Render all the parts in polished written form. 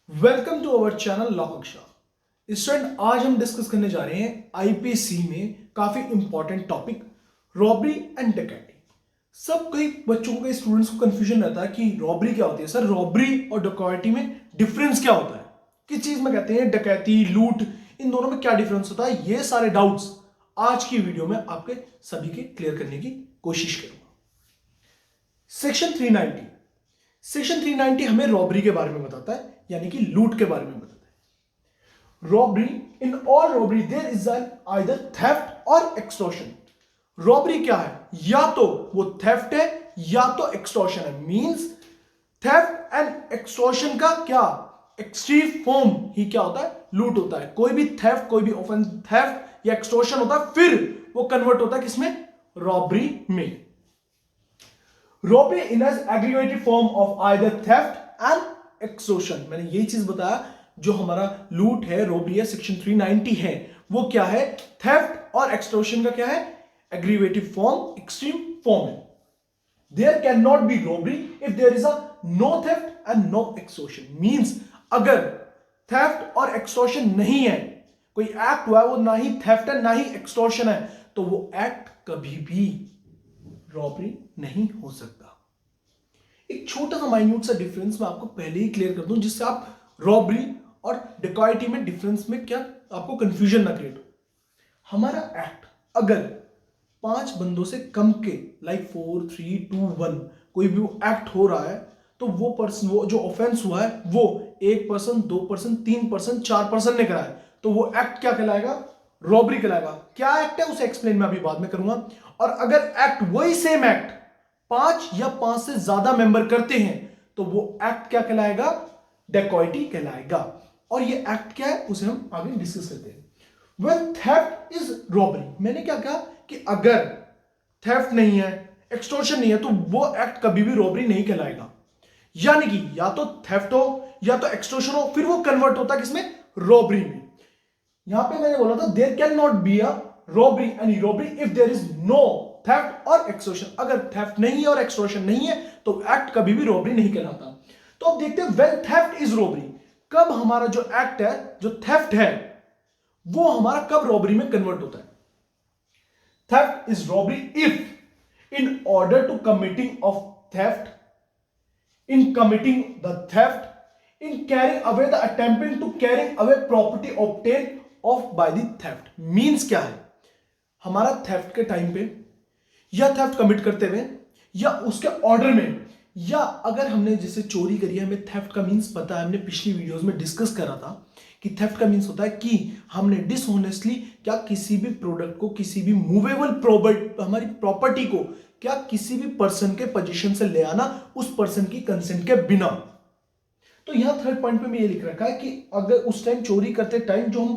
Welcome to our channel law Kaksha. Student, आज हम discuss करने जा रहे हैं आईपीसी में काफी इंपॉर्टेंट टॉपिक रॉबरी एंड डकैती। सब कई बच्चों को, स्टूडेंट्स को कंफ्यूजन रहता है कि रॉबरी क्या होती है। सर, रॉबरी और डकैती में डिफरेंस क्या होता है, किस चीज में कहते हैं डकैती, लूट, इन दोनों में क्या डिफरेंस होता है। ये सारे डाउट्स आज की वीडियो में आपके सभी के क्लियर करने की कोशिश करूंगा। सेक्शन 390 सेक्शन 390 हमें रॉबरी के बारे में बताता है, यानी कि लूट के बारे में बताता है। Robbery, in all robbery there is an either theft और एक्सटॉर्शन। रॉबरी क्या है? या तो वो थेफ्ट है या तो एक्सटॉर्शन है। मींस थेफ्ट एंड एक्सटॉर्शन का क्या एक्सट्रीम फॉर्म ही क्या होता है? लूट होता है। कोई भी थेफ्ट, कोई भी ऑफेंस थेफ्ट या एक्सटॉर्शन होता है, फिर वो कन्वर्ट होता है किसमें? रॉबरी में। Robbery in aggregated form of either theft and extortion. मैंने यही चीज बताया, जो हमारा लूट है, रॉबरी है, सेक्शन 390 है, वो क्या है? थेफ्ट और एक्सटॉर्शन का क्या है? एग्रीगेटिव फॉर्म, एक्सट्रीम फॉर्म है। There can not be robbery if there is a no theft and no extortion. Means अगर थेफ्ट और एक्सटॉर्शन नहीं है, कोई एक्ट हुआ है, वो ना ही थेफ्ट है ना ही एक्सटॉर्शन है, तो वो एक्ट कभी भी रॉबरी नहीं हो सकता। एक छोटा सा माइन्यूट सा डिफरेंस मैं आपको पहले ही क्लियर कर दूं, जिससे आप रॉबरी और डिकॉयटी में डिफरेंस में क्या आपको कंफ्यूजन ना क्रिएट हो। हमारा एक्ट अगर 5 बंदों से कम के, लाइक 4 3 2 1, कोई भी एक्ट हो रहा है, तो वो पर्सन, वो जो ऑफेंस हुआ है, वो 1 पर्सन, 2 पर्सन, 3 पर्सन, 4 पर्सन ने करा है, तो वो एक्ट क्या कहलाएगा? रॉबरी कहलाएगा। क्या एक्ट है उसे एक्सप्लेन मैं अभी बाद में करूंगा। और अगर एक्ट, वही सेम एक्ट 5 या 5 से ज्यादा मेंबर करते हैं, तो वो एक्ट क्या कहलाएगा? डेकॉइटी कहलाएगा। और ये एक्ट क्या है उसे हम आगे डिस्कस करते हैं। When theft is robbery, मैंने क्या कहा कि अगर थेफ्ट नहीं है, एक्सटॉर्शन नहीं है, तो वो एक्ट कभी भी रॉबरी नहीं कहलाएगा। यानी कि या तो थेफ्ट हो या तो एक्सटॉर्शन हो, फिर वो कन्वर्ट होता है किसमें? रॉबरी में। यहां पे मैंने बोला था there can not be a robbery, any robbery if there is no theft और एक्सटॉर्शन। अगर थेफ्ट नहीं है और एक्सटॉर्शन नहीं है, तो एक्ट कभी भी रॉबरी नहीं कहलाता। तो अब देखते हैं व्हेन थेफ्ट इज रॉबरी, कब हमारा जो एक्ट है, जो थेफ्ट है, वो हमारा कब रॉबरी में कन्वर्ट होता है। Theft is robbery if in order to committing of theft, in committing the theft, in carrying away the attempting to carrying away property obtained of by the theft। Means क्या है? हमारा theft के time पे, या theft commit करते हुए, या उसके ऑर्डर में, या अगर हमने जैसे चोरी करी है, हमें थेफ्ट का मींस पता है, हमने पिछली वीडियोस में डिस्कस करा था कि थेफ्ट का मींस होता है कि हमने डिसऑनेस्टली क्या किसी भी प्रोडक्ट को, किसी भी मूवेबल प्रॉपर्टी, हमारी प्रॉपर्टी को क्या किसी भी पर्सन के पोजीशन से ले आना, उस पर्सन की कंसेंट के बिना। तो यहां थर्ड पॉइंट पे मैं ये लिख रखा है कि अगर उस टाइम चोरी करते टाइम जो हम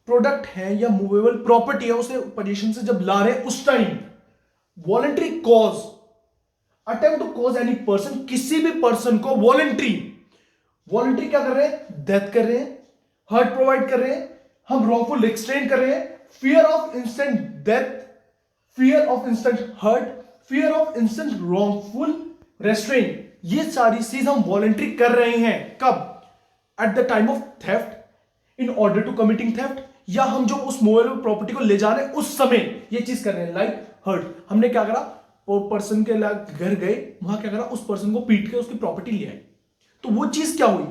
प्रोडक्ट है या मूवेबल प्रॉपर्टी है उसे पोजीशन से जब ला रहे हैं, उस time voluntary cause, attempt to cause any person, किसी भी पर्सन को वॉलंटरी क्या कर रहे हैं? डेथ कर रहे हैं, हर्ट प्रोवाइड कर रहे हैं, हम रॉन्गफुल रिस्ट्रेन कर रहे हैं, fear of instant death, fear of instant hurt, fear of instant wrongful restrain, ये सारी चीज हम वॉलंटरी कर रहे हैं। कब? At the time of theft, in order to committing theft, या हम जो उस मूवेबल प्रॉपर्टी को ले जा रहे हैं उस समय ये चीज कर रहे हैं। लाइक हर्ट, हमने क्या करा? पर्सन के घर गए, वहां क्या करा? उस पर्सन को पीट के उसकी प्रॉपर्टी ले आए, तो वो चीज क्या हुई?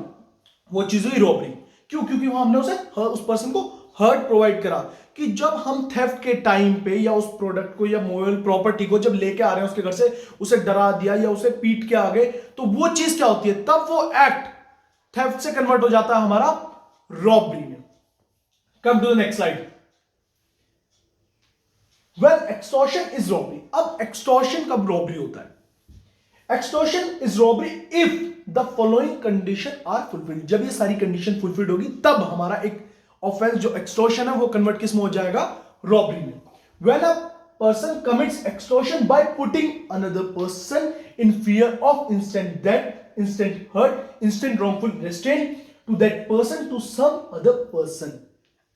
वो चीज हुई रॉबरी। क्यों? क्योंकि वहां हमने उस पर्सन को हर्ट प्रोवाइड करा। कि जब हम थेफ्ट के टाइम पे या उस प्रोडक्ट को या मूवेबल प्रॉपर्टी को जब लेके आ रहे हैं उसके घर से, उसे डरा दिया या उसे पीट के आ गए, तो वो चीज क्या होती है? तब वो एक्ट थेफ्ट से कन्वर्ट हो जाता है हमारा रॉबरी में। Come to the next slide. Well extortion is robbery. अब एक्सटॉर्शन कब रॉबरी होता है? Extortion is robbery if the following condition are fulfilled. जब ये सारी कंडीशन फुलफिल्ड होगी, तब हमारा एक ऑफेंस जो एक्सटॉर्शन है वो कन्वर्ट किस में हो जाएगा? रॉबरी में। When a person commits extortion by putting another person in fear of instant death, instant hurt, instant wrongful restraint to that person, to some other person.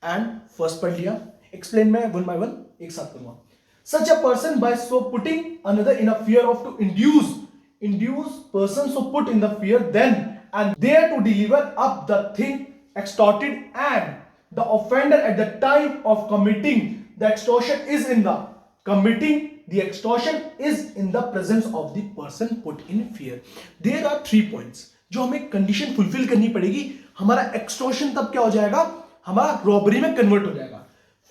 And first पढ़ लिया, explain मैं one by one एक साथ करूंगा। Such a person by so putting another in a fear of to induce person so put in the fear, then and there to deliver up the thing extorted, and the offender at the time of committing the extortion is in the presence of the person put in fear. There are 3 points जो हमें condition fulfil करनी पड़ेगी, हमारा extortion तब क्या हो जाएगा, हमारा रॉबरी में कन्वर्ट हो जाएगा।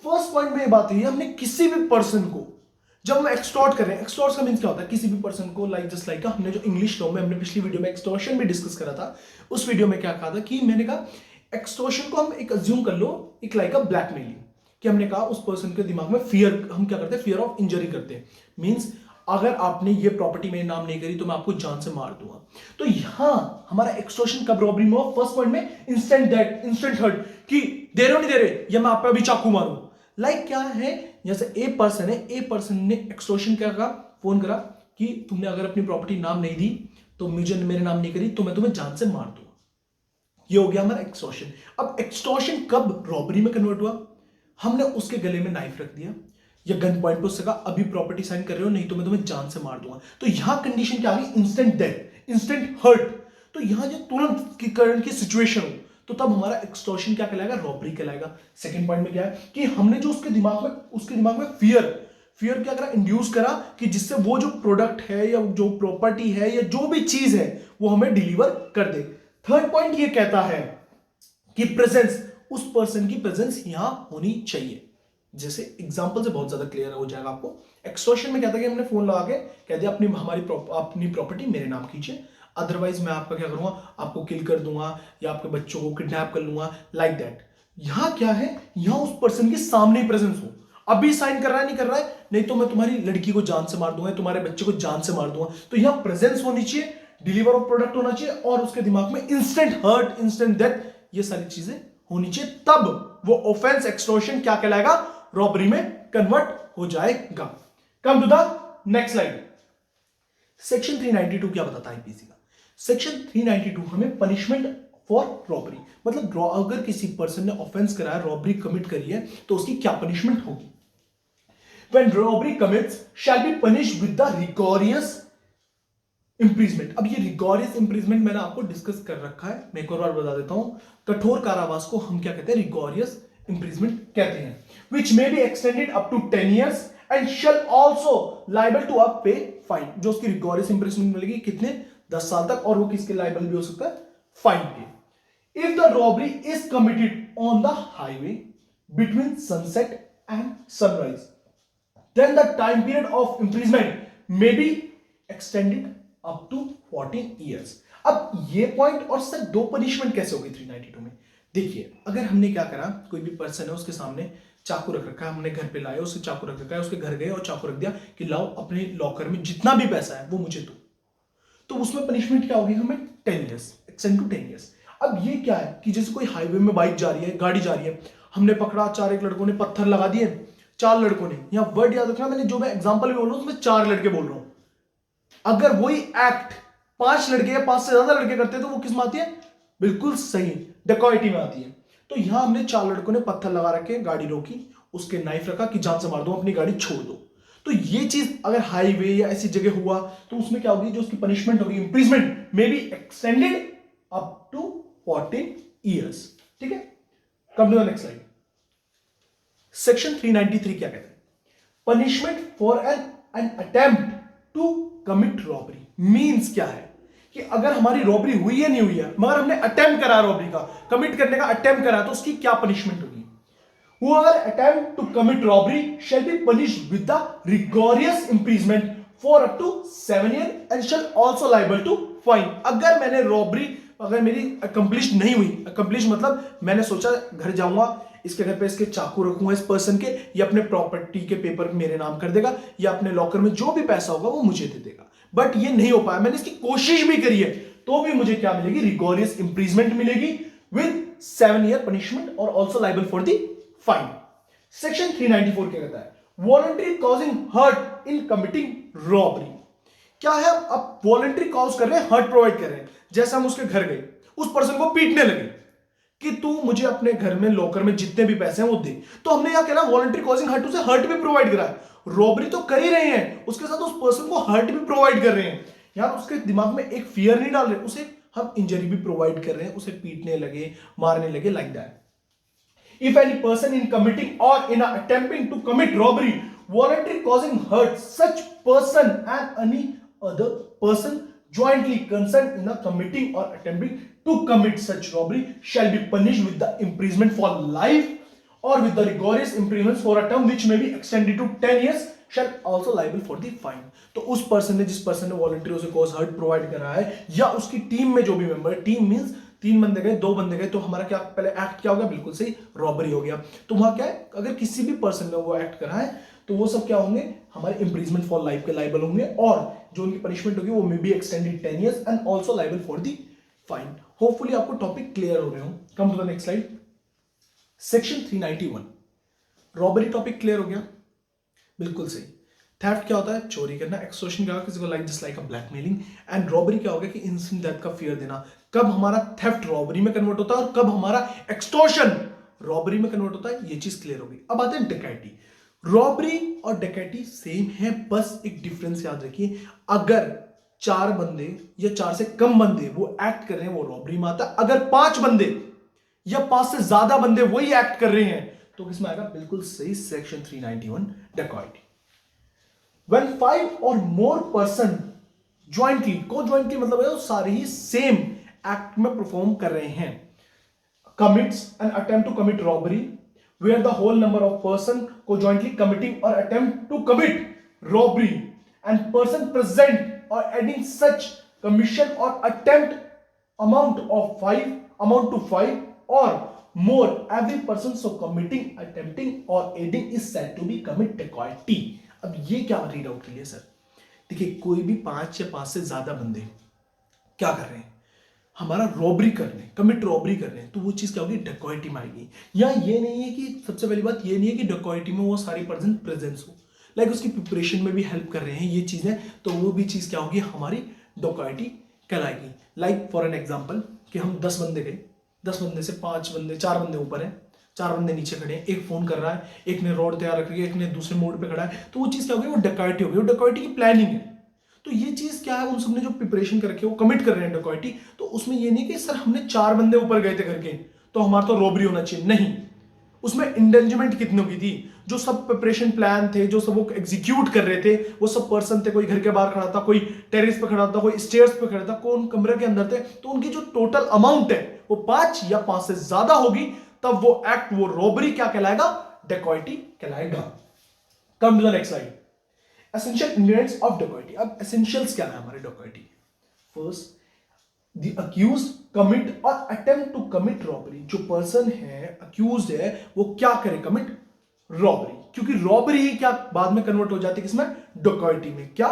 फर्स्ट पॉइंट में ये बात है, हमने किसी भी पर्सन को जब हम एक्सटॉर्ट कर रहे हैं, एक्सटॉर्ट का मींस क्या होता है, किसी भी पर्सन को जस्ट लाइक हमने जो इंग्लिश लॉ में हमने पिछली वीडियो में एक्सटॉर्शन भी डिस्कस करा था, उस वीडियो में क्या कहा था कि मैंने कहा एक्सटॉर्शन को हम एक अज्यूम कर लो एक लाइक अ ब्लैकमेलिंग, कि हमने कहा उस पर्सन के दिमाग में फियर, हम क्या करते हैं, फियर ऑफ इंजरी करते हैं। मींस अगर आपने ये प्रॉपर्टी मेरे नाम नहीं करी तो मैं आपको जान से मार दूंगा। तो यहां हमारा एक्सटॉर्शन कब रॉबरी में हो, फर्स्ट पॉइंट में इंस्टेंट हर्ट, कि दे रहे हो नहीं दे रहे, या मैं आप पे अभी चाकू मारूं। लाइक क्या है, जैसे ए पर्सन ने एक्सटॉर्शन क्या कहा, फोन करा कि तुमने अगर अपनी प्रॉपर्टी नाम नहीं दी तो मुझे मेरे नाम नहीं करी तो मैं तुम्हें जान से मार दूंगा। ये हो गया हमारा एक्सटॉर्शन। अब एक्सटॉर्शन कब रॉबरी में कन्वर्ट हुआ, हमने उसके गले में नाइफ रख दिया या गन पॉइंट पे उससे कहा अभी प्रॉपर्टी साइन कर रहे हो नहीं तो मैं तुम्हें जान से मार दूंगा। तो यहां कंडीशन क्या आ गई, इंस्टेंट डेथ, इंस्टेंट हर्ट। तो यहां जो तुरंत की करंट की सिचुएशन हो तो तब हमारा एक्सटॉर्शन क्या कहलाएगा, रॉबरी कहलाएगा। सेकंड पॉइंट में क्या है कि हमने जो उसके दिमाग में फियर क्या करा, इंड्यूस करा, कि जिससे वो जो प्रोडक्ट है या जो प्रॉपर्टी है या जो भी चीज है वो हमें डिलीवर कर दे। थर्ड पॉइंट ये कहता है कि प्रेजेंस, उस पर्सन की प्रेजेंस यहां होनी चाहिए। जैसे एग्जांपल से बहुत ज्यादा क्लियर हो जाएगा आपको। एक्सटॉर्शन में क्या था कि हमने फोन लगा के कह दिया अपनी प्रॉपर्टी मेरे नाम कीजिए, अदरवाइज मैं आपका क्या करूंगा, आपको किल कर दूंगा या आपके बच्चों को किडनैप कर लूंगा, लाइक दैट। यहां क्या है, यहां उस पर्सन के सामने प्रेजेंस हो, अभी साइन कर रहा है नहीं कर रहा है, नहीं तो मैं तुम्हारी लड़की को जान से मार दूंगा, तुम्हारे बच्चे को जान से मार दूंगा। तो यहां प्रेजेंस होनी चाहिए, डिलीवर ऑफ प्रोडक्ट होना चाहिए और उसके दिमाग में इंस्टेंट हर्ट, इंस्टेंट डेथ, ये सारी चीजें होनी चाहिए, तब वो ऑफेंस एक्सटॉर्शन क्या कहलाएगा, रॉबरी में कन्वर्ट हो जाएगा। Come to the next slide. Section 392 क्या बताता है आईपीसी का? सेक्शन 392 हमें पनिशमेंट फॉर रॉबरी, मतलब अगर किसी पर्सन ने ऑफेंस कराया, रॉबरी कमिट करी है तो उसकी क्या पनिशमेंट होगी। When robbery commits shall be punished with the rigorous imprisonment। अब ये rigorous imprisonment मैंने आपको डिस्कस कर रखा है, मैं एक और बार बता देता हूं। कठोर कारावास को हम क्या कहते हैं, rigorous imprisonment कहते हैं, which may be extended up to 10 years and shall also liable to up pay fine। जो उसकी rigorous imprisonment मिलेगी कितने, 10 साल तक, और वो किसके लाइबल भी हो सकता है, फाइन के। If the robbery is committed on the highway between sunset and sunrise, then the time period of imprisonment may be extended up to 14 years। अब ये पॉइंट और सर दो पनिशमेंट कैसे होगी 392 में? देखिए, अगर हमने क्या करा, कोई भी पर्सन है उसके सामने चाकू रख रखा है, हमने घर पे लाया, उससे चाकू रख रखा है, उसके घर गए और चाकू रख दिया कि लाओ अपने लॉकर में जितना भी पैसा है वो मुझे दो, तो उसमें पनिशमेंट क्या होगी, हमें 10 इयर्स, एक्सटेंड टू 10 इयर्स। अब ये क्या है कि जैसे कोई हाईवे में बाइक जा रही है, गाड़ी जा रही है, हमने पकड़ा, 4 लड़कों ने पत्थर लगा दिए, 4 लड़कों ने, यहां वर्ड याद रखना, मैंने जो मैं एग्जांपल भी बोल रहा हूं उसमें 4 लड़के बोल रहा हूं। अगर वही एक्ट 5 लड़के या 5 से ज्यादा लड़के करते हैं तो वो किस में आती है, बिल्कुल सही, डकैती में आती है। तो यहां हमने 4 लड़कों ने पत्थर लगा रखे, गाड़ी रोकी, उसके नाइफ रखा कि जान से मार दो, अपनी गाड़ी छोड़ दो। तो ये चीज अगर हाईवे या ऐसी जगह हुआ तो उसमें क्या होगी, जो उसकी पनिशमेंट होगी, imprisonment may be extended up to 14 years. ठीक है, come to the next slide. Section 393 क्या कहते हैं, punishment for an attempt to commit robbery. Means क्या है कि अगर हमारी रॉबरी हुई है नहीं हुई है, मगर हमने अटेम्प्ट करा रॉबरी का, कमिट करने का अटेम्प्ट करा, तो उसकी क्या पनिशमेंट होगी। Whoever attempt to commit robbery shall be punished with the rigorous imprisonment for up to 7 years and shall also liable to fine। अगर मैंने रॉबरी, अगर मेरी अकम्प्लिश नहीं हुई, अकम्प्लिश मतलब मैंने सोचा घर जाऊंगा, इसके घर पे इसके चाकू रखूंगा इस पर्सन के, या अपने प्रॉपर्टी के पेपर मेरे नाम कर देगा, या अपने लॉकर में जो भी पैसा होगा वो मुझे दे देगा, बट ये नहीं हो पाया, मैंने इसकी कोशिश भी करी है, तो भी मुझे क्या मिलेगी, रिगोरियस इंप्रिजमेंट मिलेगी विद 7 ईयर पनिशमेंट और also liable for the fine. Section 394 क्या कहता है, voluntary causing hurt in committing robbery. क्या है, अब वॉलंटरी कॉज कर रहे हैं, हर्ट प्रोवाइड कर रहे हैं। जैसे हम उसके घर गए, उस पर्सन को पीटने लगे कि तू मुझे अपने घर में लॉकर में जितने भी पैसे हैं वो दे, तो हमने क्या कह रहा, वॉलंटरी कॉजिंग हर्ट, उसे हर्ट भी प्रोवाइड करा है। रॉबरी तो कर ही रहे हैं, उसके साथ उस पर्सन को हर्ट भी प्रोवाइड कर रहे हैं। यार उसके दिमाग में एक फियर नहीं डाल रहे, उसे हम इंजरी भी प्रोवाइड कर रहे हैं, उसे पीटने लगे, मारने लगे, like that. If any person in committing or in attempting to commit robbery voluntarily causing hurt, such person and any other person jointly concerned in a committing or attempting to commit such robbery shall be punished with the imprisonment for life or with the rigorous imprisonment for a term which may be extended to 10 years shall also liable for the fine. तो उस person ने, जिस person ने voluntary उसे cause hurt provide करा है, या उसकी टीम में जो भी मेंबर, टीम मींस 3 बंदे गए, 2 बंदे गए, तो हमारा क्या पहले एक्ट क्या हो गया, बिल्कुल सही, रॉबरी हो गया. तो वहां क्या है, अगर किसी भी पर्सन ने वो एक्ट करा है तो वो सब क्या होंगे, हमारे इंप्रिजमेंट फॉर लाइफ के लाइबल होंगे, और जो उनकी पनिशमेंट होगी वो may be extended 10 years and also liable for the fine. Hopefully आपको टॉपिक क्लियर हो रहे हो. Come to the next slide. Section 391 robbery topic clear हो गया, बिल्कुल सही. थेफ्ट क्या होता है, चोरी करना. एक्सटॉर्शन क्या होगा, किसी को like just like a blackmailing. And robbery क्या होगा कि इंस्टेंट डेथ का फियर देना. कब हमारा थेफ्ट रॉबरी में कन्वर्ट होता है और कब हमारा एक्सटॉर्शन रॉबरी में कन्वर्ट होता है, ये चीज क्लियर होगी. अब आते हैं डकैती. रॉबरी और डकैती सेम है, बस एक डिफरेंस याद रखिए. अगर 4 बंदे या 4 से कम बंदे वो एक्ट कर रहे हैं, वो रॉबरी में आता है. अगर 5 बंदे या 5 से ज्यादा बंदे वही एक्ट कर रहे हैं तो किसमें आएगा, बिल्कुल सही, सेक्शन 391 डकैती. When 5 or more person jointly, co-jointly मतलब है वो सारे ही सेम एक्ट में परफॉर्म कर रहे हैं. commits an attempt to commit robbery where the whole number of person co-jointly committing or attempt to commit robbery and person present or adding such commission or attempt amount to 5 or more, every person so committing, attempting or aiding is said to be commit dacoity. अब ये क्या read out के लिए sir, देखिए कोई भी 5 या 5 से ज्यादा बंदे क्या कर रहे हैं, हमारा रॉबरी कर रहे हैं, कमिट रॉबरी कर रहे हैं, तो वो चीज क्या होगी, डकॉइटी में आएगी. या ये नहीं है कि, सबसे पहली बात ये नहीं है कि डकॉइटी में वो सारी पर्सन प्रेजेंस हो, लाइक उसकी प्रिपरेशन में भी हेल्प कर रहे हैं ये चीजें, तो वो भी चीज क्या होगी, हमारी डकॉइटी कहलाएगी. लाइक फॉर एन एग्जाम्पल कि हम 10 बंदे गए, 10 बंदे से 5 बंदे, 4 बंदे ऊपर हैं, 4 बंदे नीचे खड़े हैं, एक फोन कर रहा है, एक ने रॉड तैयार रखी है, एक ने दूसरे मोड पे खड़ा है, तो वो चीज क्या होगी, वो डकैती होगी. वो डकैती की प्लानिंग है. तो ये चीज क्या है, उन सबने जो प्रिपरेशन कर रखी है वो कमिट कर रहे हैं डकैती. तो उसमें ये नहीं कि सर हमने 4 बंदे ऊपर गए थे करके तो हमारा तो रॉबरी होना चाहिए, नहीं. उसमें इंडेंजरमेंट कितनों की थी, जो सब प्रिपरेशन प्लान थे, जो सब वो एग्जीक्यूट कर रहे थे, वो सब पर्सन थे. कोई घर के बाहर खड़ा था, कोई टेरेस पे खड़ा था, कोई स्टेयर्स पे खड़ा था, कौन कमरे के अंदर थे. तो उनकी जो टोटल अमाउंट है वो 5 या 5 से ज्यादा होगी, तब वो एक्ट, वो रॉबरी क्या कहलाएगा, डकैती कहलाएगा. Come to the next slide. Essential ingredients of डकैती. अब एसेंशियल्स क्या है हमारे डकैती. First, the accused commit or attempt to commit robbery. जो पर्सन है, अक्यूज्ड है, वो क्या करे, कमिट रॉबरी. क्योंकि रॉबरी ही क्या बाद में कन्वर्ट हो जाती है किसमें, डकैती में. क्या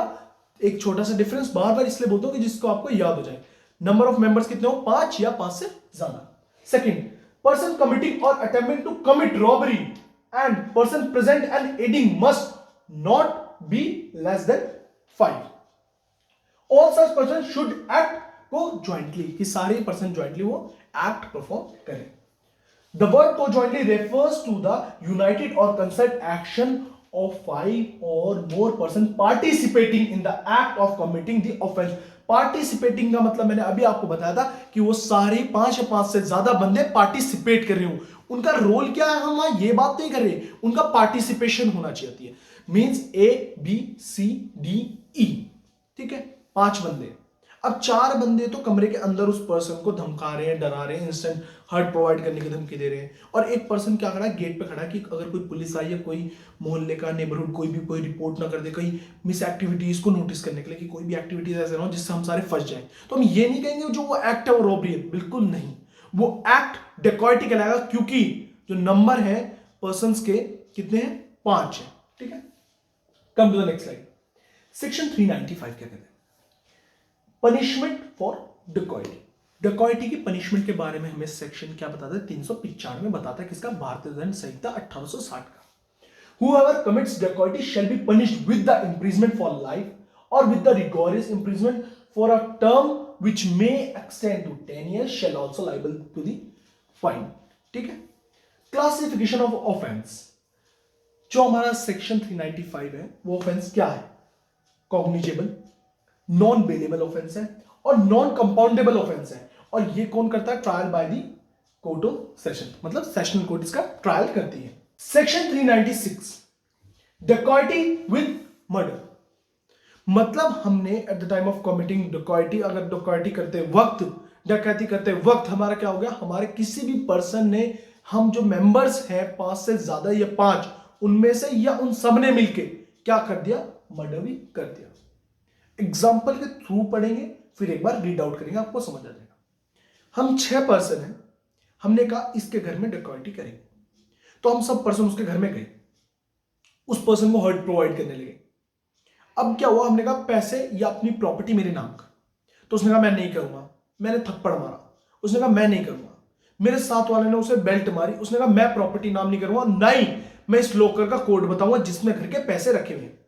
एक छोटा सा डिफरेंस बार बार इसलिए बोलता हूं कि जिसको आपको याद हो जाए. नंबर ऑफ मेंबर्स कितने हो, 5 या 5 से ज्यादा. Second, person committing or attempting to commit robbery and person present and aiding must not be less than 5. All such persons should act co-jointly, कि सारे पर्सन jointly वो act perform करें. The word co-jointly refers to the united or concerted action of 5 or more person participating in the act of committing the offense. Participating का मतलब मैंने अभी आपको बताया था कि वो सारे 5 या 5 से ज्यादा बंदे पार्टिसिपेट कर रहे हो. उनका रोल क्या है, हम ये बात नहीं कर रहे, उनका पार्टिसिपेशन होना चाहिए. मींस ABCDE, ठीक है, 5 बंदे. अब 4 बंदे तो कमरे के अंदर उस पर्सन को धमका रहे हैं, डरा रहे हैं, इंस्टेंट हर्ट प्रोवाइड करने की धमकी दे रहे हैं, और एक पर्सन क्या खड़ा है, गेट पे खड़ा है कि अगर कोई पुलिस आई या कोई मोहल्ले का नेबरहुड कोई भी कोई रिपोर्ट ना कर दे, कहीं मिस एक्टिविटीज को नोटिस करने के लिए, कि कोई भी एक्टिविटीज ऐसे ना हो जिससे हम सारे फंस जाएं. तो हम ये नहीं कहेंगे जो वो एक्ट है वो रॉबरी है, बिल्कुल नहीं. वो एक्ट डकैती कहलाएगा, क्योंकि जो नंबर है पर्सन के कितने हैं, 5 है. ठीक है. Come to the next slide. Section 395 क्या कहते हैं, पनिशमेंट फॉर डकैती. डकैती की पनिशमेंट के बारे में हमें सेक्शन क्या बताता है, 395 में बताता है किसका, भारतीय दंड संहिता 1860 का. Whoever commits dacoity shall be punished with the imprisonment for life or with the rigorous imprisonment for a term which may extend to 10 years shall also liable to the fine. ठीक है. Classification of offence. जो हमारा section 395 है वो offence क्या है, cognizable, non bailable offence है और नॉन कंपाउंडेबल ऑफेंस है, और ये कौन करता है? Trial by the court of session, मतलब सेशनल कोर्ट इसका ट्रायल करती है। सेक्शन 396 डकैती विद मर्डर, मतलब हमने eight the time of committing डकैती, अगर डकैती करते वक्त, डकैती करते वक्त हमारा क्या हो गया? हमारे किसी भी पर्सन ने, हम जो मेंबर्स हैं 5 से ज्यादा या 5, उनमें से या उन सब ने मिलके क्या कर दिया? मर्डर भी कर दिया। एग्जाम्पल के थ्रू पढ़ेंगे, फिर एक बार रीड आउट करेंगे, आपको समझ आ जाएगा। हम 6 पर्सन हैं, हमने कहा इसके घर में डकैती करेंगे, तो हम सब पर्सन उसके घर में गए, उस पर्सन को हर्ट प्रोवाइड करने लगे। अब क्या हुआ? हमने कहा पैसे या अपनी प्रॉपर्टी मेरे नाम का, तो उसने कहा मैं नहीं करूंगा, मैंने थप्पड़ मारा, उसने कहा मैं नहीं करूंगा, मेरे साथ वाले ने उसे बेल्ट मारी, उसने कहा मैं प्रॉपर्टी नाम नहीं करूंगा, नहीं मैं इस लॉकर का कोड बताऊंगा जिसमें घर के पैसे रखे हुए हैं।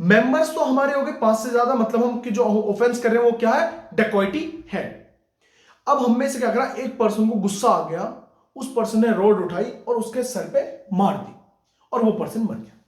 मेंबर्स तो हमारे हो गए 5 से ज्यादा, मतलब हम जो ऑफेंस कर रहे हैं वो क्या है? डकैती है। अब हम में से क्या करा? एक पर्सन को गुस्सा आ गया, उस पर्सन ने रोड उठाई और उसके सर पे मार दी और वो पर्सन मर गया।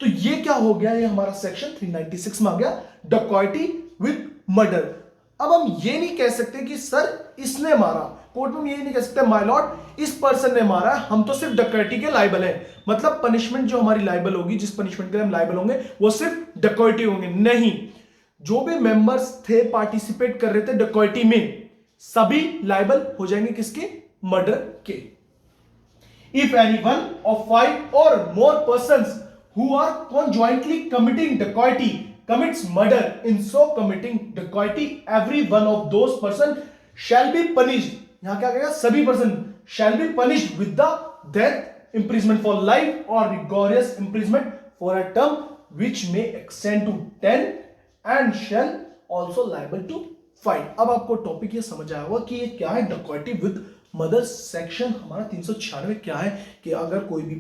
तो ये क्या हो गया? ये हमारा सेक्शन 396 में आ गया, डकैती विद मर्डर। अब हम ये नहीं कह सकते कि सर इसने मारा, कोर्ट में ये नहीं कह सकते माय लॉर्ड इस पर्सन ने मारा, हम तो सिर्फ डकैती के लायबल हैं, मतलब पनिशमेंट जो हमारी लायबल होगी, जिस पनिशमेंट के लिए हम लायबल होंगे वो सिर्फ डकैती होंगे। नहीं, जो भी मेंबर्स थे, पार्टिसिपेट कर रहे थे डकैती में, सभी लायबल हो जाएंगे किसके? मर्डर के। इफ एनी वन ऑफ 5 और मोर persons who are conjointly committing dacoity commits murder, in so committing dacoity every one of those person shall be punished, यहां क्या कहेगा? सभी person shall be punished with the death, imprisonment for life or rigorous imprisonment for a term which may extend to 10 and shall also liable to fine। अब आपको topic ये समझ आया होगा कि ये क्या है? डकैती विद मर्डर। सेक्शन हमारा 396 क्या है कि अगर कोई भी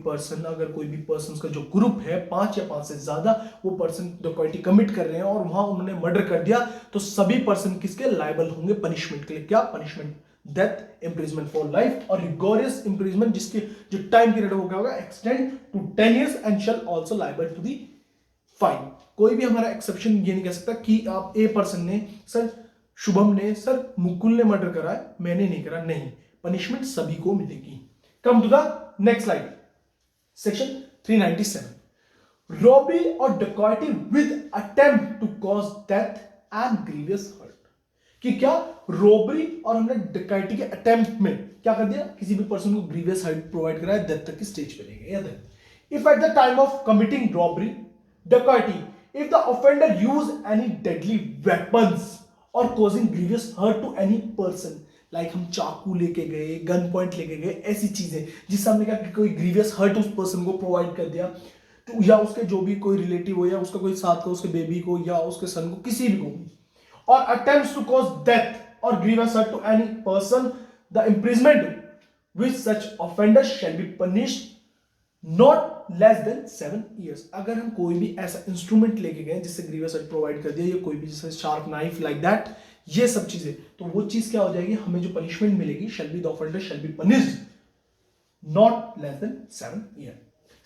पर्सन का जो ग्रुप है 5 या 5 से ज्यादा, वो पर्सन डकैती कमिट कर रहे हैं और वहां उन्होंने मर्डर कर दिया, तो सभी पर्सन किसके लायबल होंगे? पनिशमेंट के लिए। क्या punishment? Death, imprisonment for life और रिगोरियस इंप्रिजमेंट, जिसके जो टाइम पीरियड हो गया होगा extend to 10 years and shall also liable to the fine. कोई भी हमारा एक्सेप्शन ये नहीं कह सकता कि आप ए पर्सन ने, सर शुभम ने, सर मुकुल ने मर्डर करा है, मैंने नहीं करा, नहीं, पनिशमेंट सभी को मिलेगी। Come to the next slide, section 397 robbery और डकैती with attempt to cause death and grievous hurt. कि क्या? रॉबरी और हमने डकैती के अटेम्प्ट में क्या कर दिया? किसी भी पर्सन को ग्रीवियस हर्ट प्रोवाइड करा है, डेथ तक की स्टेज पे ले गए या death. If at the time of committing robbery, डकैती, if the offender use any deadly weapons or causing grievous hurt to any person, like हम चाकू लेके गए, गन पॉइंट लेके गए, ऐसी चीजें जिससे हमने क्या कोई ग्रीवियस हर्ट उस पर्सन को प्रोवाइड कर दिया, तो या उसके जो भी कोई रिलेटिव हो, या उसका कोई साथ का, उसके बेबी को या उसके सन को, किसी भी को, और अटेम्प्ट्स टू कॉज डेथ और grievous hurt to any person, the imprisonment which such offender shall be punished not less than 7 years। अगर हम कोई भी ऐसा इंस्ट्रूमेंट लेके गए जिससे ग्रीवियस हर्ट प्रोवाइड कर दिया, या कोई भी जैसे शार्प नाइफ लाइक दैट, ये सब चीजें, तो वो चीज क्या हो जाएगी? हमें जो पनिशमेंट मिलेगी, shall be the offender shall be punished not less than 7 years।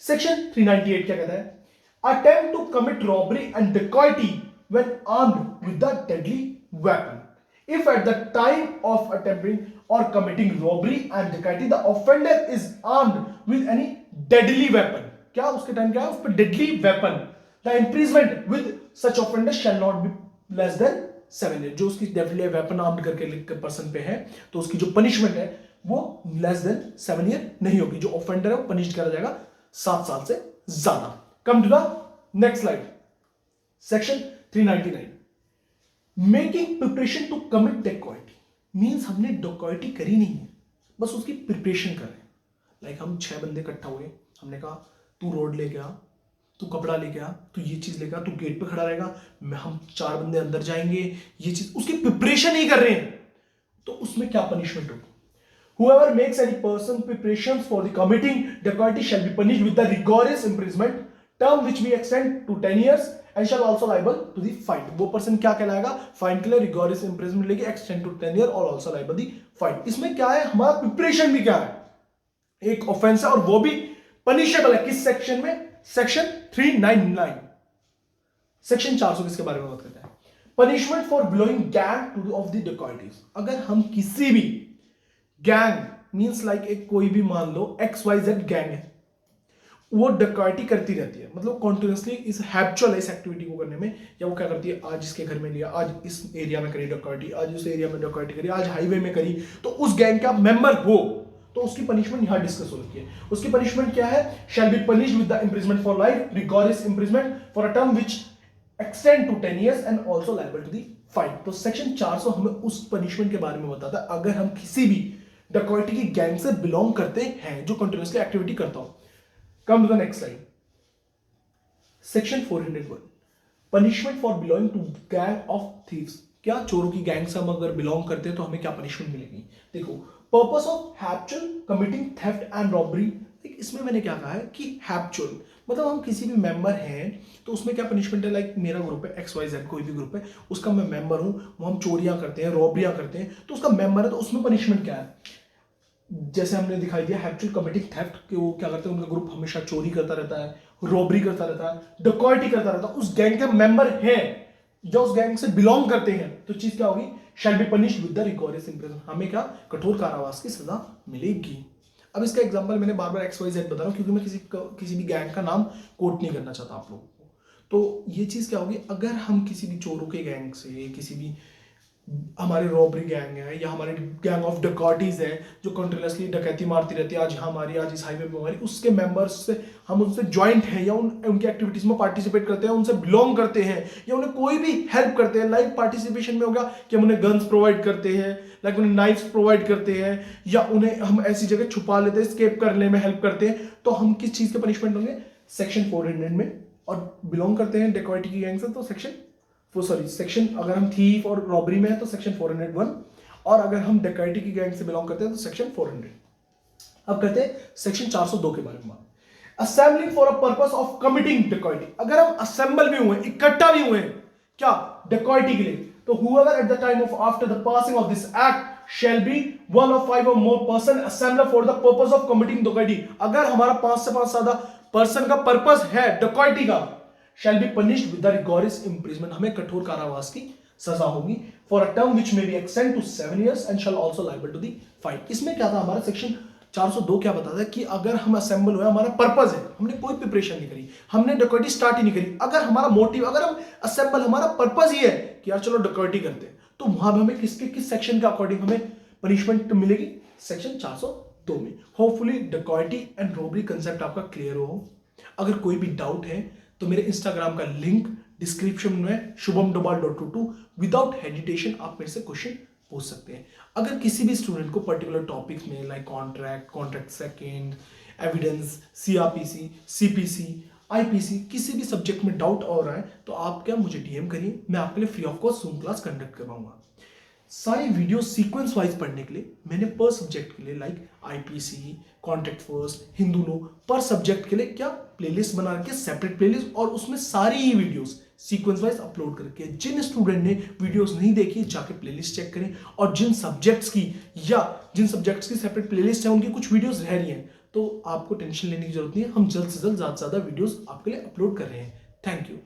Section 398 क्या कहता है? Attempt to commit robbery and डकैती when armed with the deadly weapon. If at the time of attempting or committing robbery and dacoity the offender is armed with any deadly weapon, क्या उसके time क्या है? उस पर deadly weapon, the imprisonment with such offender shall not be less than 7 years। जो उसकी deadly weapon armed करके person पे है, तो उसकी जो पनिशमेंट है वो less than 7 year नहीं होगी। जो ऑफेंडर है वो पनिश करा जाएगा 7 साल से ज्यादा। Come to the next slide, section 399 making preparation to commit डकैती। मींस हमने डकैती करी नहीं है, बस उसकी प्रिपरेशन कर रहे हैं। लाइक हम 6 बंदे इकट्ठा हुए, हमने कहा तू रोड लेके आ, तू कपड़ा लेके आ, तू ये चीज लेके आ, तू गेट पे खड़ा रहेगा, हम 4 बंदे अंदर जाएंगे, ये चीज, उसकी प्रिपरेशन ही कर रहे हैं, तो उसमें क्या पनिशमेंट होगी? Whoever makes any person preparations for the committing dacoity shall be punished with the rigorous imprisonment term which may extend to 10 years and shall also liable to the fine। वो person क्या कहलाएगा? Fine के लिए rigorous imprisonment लेके extend to 10 year और also liable the fine। इसमें क्या है? हमारा प्रिपरेशन भी क्या है? एक ऑफेंस है और वो भी पनिशेबल है। किस सेक्शन में? सेक्शन 399। सेक्शन 400 किसके बारे में बात करता है? Punishment for belonging gang to of the डकैतीज, अगर हम किसी भी गैंग मींस लाइक एक कोई भी मान लो XYZ गैंग है, वो डकैती करती रहती है, मतलब कॉन्टिन्यूसली इस हैबिचुअल है इस एक्टिविटी को करने में, या वो क्या करती है, आज इसके घर में लिया, आज इस एरिया में करी डकैती, आज उस एरिया में डकैती करी, आज हाईवे में करी, तो उस गैंग का मेंबर हो तो उसकी पनिशमेंट यहां डिस्कस हो रही है। उसकी पनिशमेंट क्या है, shall be punished with the imprisonment for life, rigorous imprisonment for a term which extend to 10 years and also liable to the fine. तो सेक्शन 400 हमें उस पनिशमेंट के बारे में बताता है अगर हम किसी भी डकैती की गैंग से बिलोंग करते हैं जो कंटिन्यूसली एक्टिविटी करता हो। Come to the next slide. Section 401 punishment for belonging to gang of thieves, क्या चोरों की गैंग से हम अगर बिलोंग करते हैं तो हमें क्या पनिशमेंट मिलेगी। देखो, purpose of habitual committing theft and robbery, इसमें मैंने क्या कहा है कि हैबिचुअल मतलब हम किसी भी मेंबर हैं तो उसमें क्या पनिशमेंट है, लाइक मेरा ग्रुप है XYZ, कोई भी ग्रुप है उसका मैं मेंबर हूं, वो हम चोरियां करते हैं, रॉबरियां करते हैं, तो उसका मेंबर है तो उसमें पनिशमेंट क्या है, जैसे हमने दिखाई दिया हैबिचुअल कमिटिंग थेफ्ट कि वो क्या करते हैं, उनका ग्रुप हमेशा चोरी करता रहता है, रॉबरी करता रहता है, डकैती करता रहता है, उस गैंग के मेंबर हैं जो उस गैंग से बिलोंग करते हैं, तो चीज क्या होगी, शैल be punished with the rigorous imprisonment, हमें क्या कठोर कारावास की सजा मिलेगी। अब इसका एग्जांपल मैंने बार बार XYZ बता रहा हूं क्योंकि मैं किसी भी गैंग का नाम कोट नहीं करना चाहता आप लोगों को। तो ये चीज क्या होगी, अगर हम किसी भी चोरों के गैंग से, किसी भी हमारे रॉबरी गैंग है या हमारे गैंग ऑफ डकैतीज है जो कंटिन्यूसली डकैती मारती रहती है, आज हमारी, आज इस हाईवे पे हमारी, उसके मेंबर्स से हम उनसे ज्वाइंट हैं या उनकी एक्टिविटीज में पार्टिसिपेट करते हैं, उनसे बिलोंग करते हैं या उन्हें कोई भी हेल्प करते हैं, लाइक पार्टिसिपेशन में होगा कि हम उन्हें गन्स प्रोवाइड करते हैं, लाइक उन्हें नाइफ्स प्रोवाइड करते हैं, या उन्हें हम ऐसी जगह छुपा लेते हैं, स्केप करने में हेल्प करते हैं, तो हम किस चीज के पनिशमेंट होंगे, सेक्शन 400 में। और बिलोंग करते हैं डकैती की गैंग से तो सेक्शन अगर हम थीफ और रॉबरी में है तो सेक्शन 401, और अगर हम डकैती की गैंग से बिलोंग करते हैं तो सेक्शन 400। अब कहते हैं सेक्शन 402 के बारे में। Assembling for a purpose of committing डकैती, अगर हम असेंबल भी हुए, इकट्ठा भी हुए क्या डकैती के लिए, तो whoever at the time of after the passing of this act shall be one of 5 or more person assembled for the purpose of committing डकैती, अगर हमारा 5 से 5 ज्यादा पर्सन का पर्पस है डकैती का, shall be punished with the rigorous imprisonment, हमें कठोर कारावास की सजा होगी, for a term which may be extend to 7 years and shall also liable to the fine। इसमें क्या था, हमारा सेक्शन 402 क्या बताता है कि अगर हम असेंबल हुए, हमारा पर्पस है, हमने कोई प्रिपरेशन नहीं करी, हमने डकैती स्टार्ट ही नहीं करी, अगर हमारा मोटिव, अगर हम असेंबल, हमारा पर्पस ही है कि यार चलो डकैती करते हैं, तो वहां पर हमें किस सेक्शन के अकॉर्डिंग हमें पनिशमेंट मिलेगी, सेक्शन 402 में। होपफुली डकैती एंड रॉबरी कंसेप्ट आपका क्लियर हो। अगर कोई भी डाउट है तो मेरे इंस्टाग्राम का लिंक डिस्क्रिप्शन में shubhamdobal.22, विदाउट हेजिटेशन आप मेरे से क्वेश्चन पूछ सकते हैं। अगर किसी भी स्टूडेंट को पर्टिकुलर टॉपिक्स में like contract second, evidence, CRPC, CPC, IPC, किसी भी सब्जेक्ट में डाउट हो रहा है तो आप क्या मुझे DM करिए, मैं आपके लिए free of cost zoom class conduct करवाऊंगा। सारी वीडियो सीक्वेंस वाइज पढ़ने के लिए मैंने पर सब्जेक्ट के लिए like IPC, contract first, Hindu law, पर सब्जेक्ट के लिए क्या प्लेलिस्ट बना रखी है, सेपरेट प्लेलिस्ट, और उसमें सारी ही वीडियोस सीक्वेंस वाइज अपलोड करके, जिन स्टूडेंट ने वीडियोस नहीं देखी जाके प्लेलिस्ट चेक करें, और जिन सब्जेक्ट्स की सेपरेट प्लेलिस्ट है उनकी कुछ वीडियोस रह रही हैं तो आपको टेंशन लेने की जरूरत नहीं है, हम जल्द से जल्द ज्यादा वीडियोस आपके लिए अपलोड कर रहे हैं। Thank you.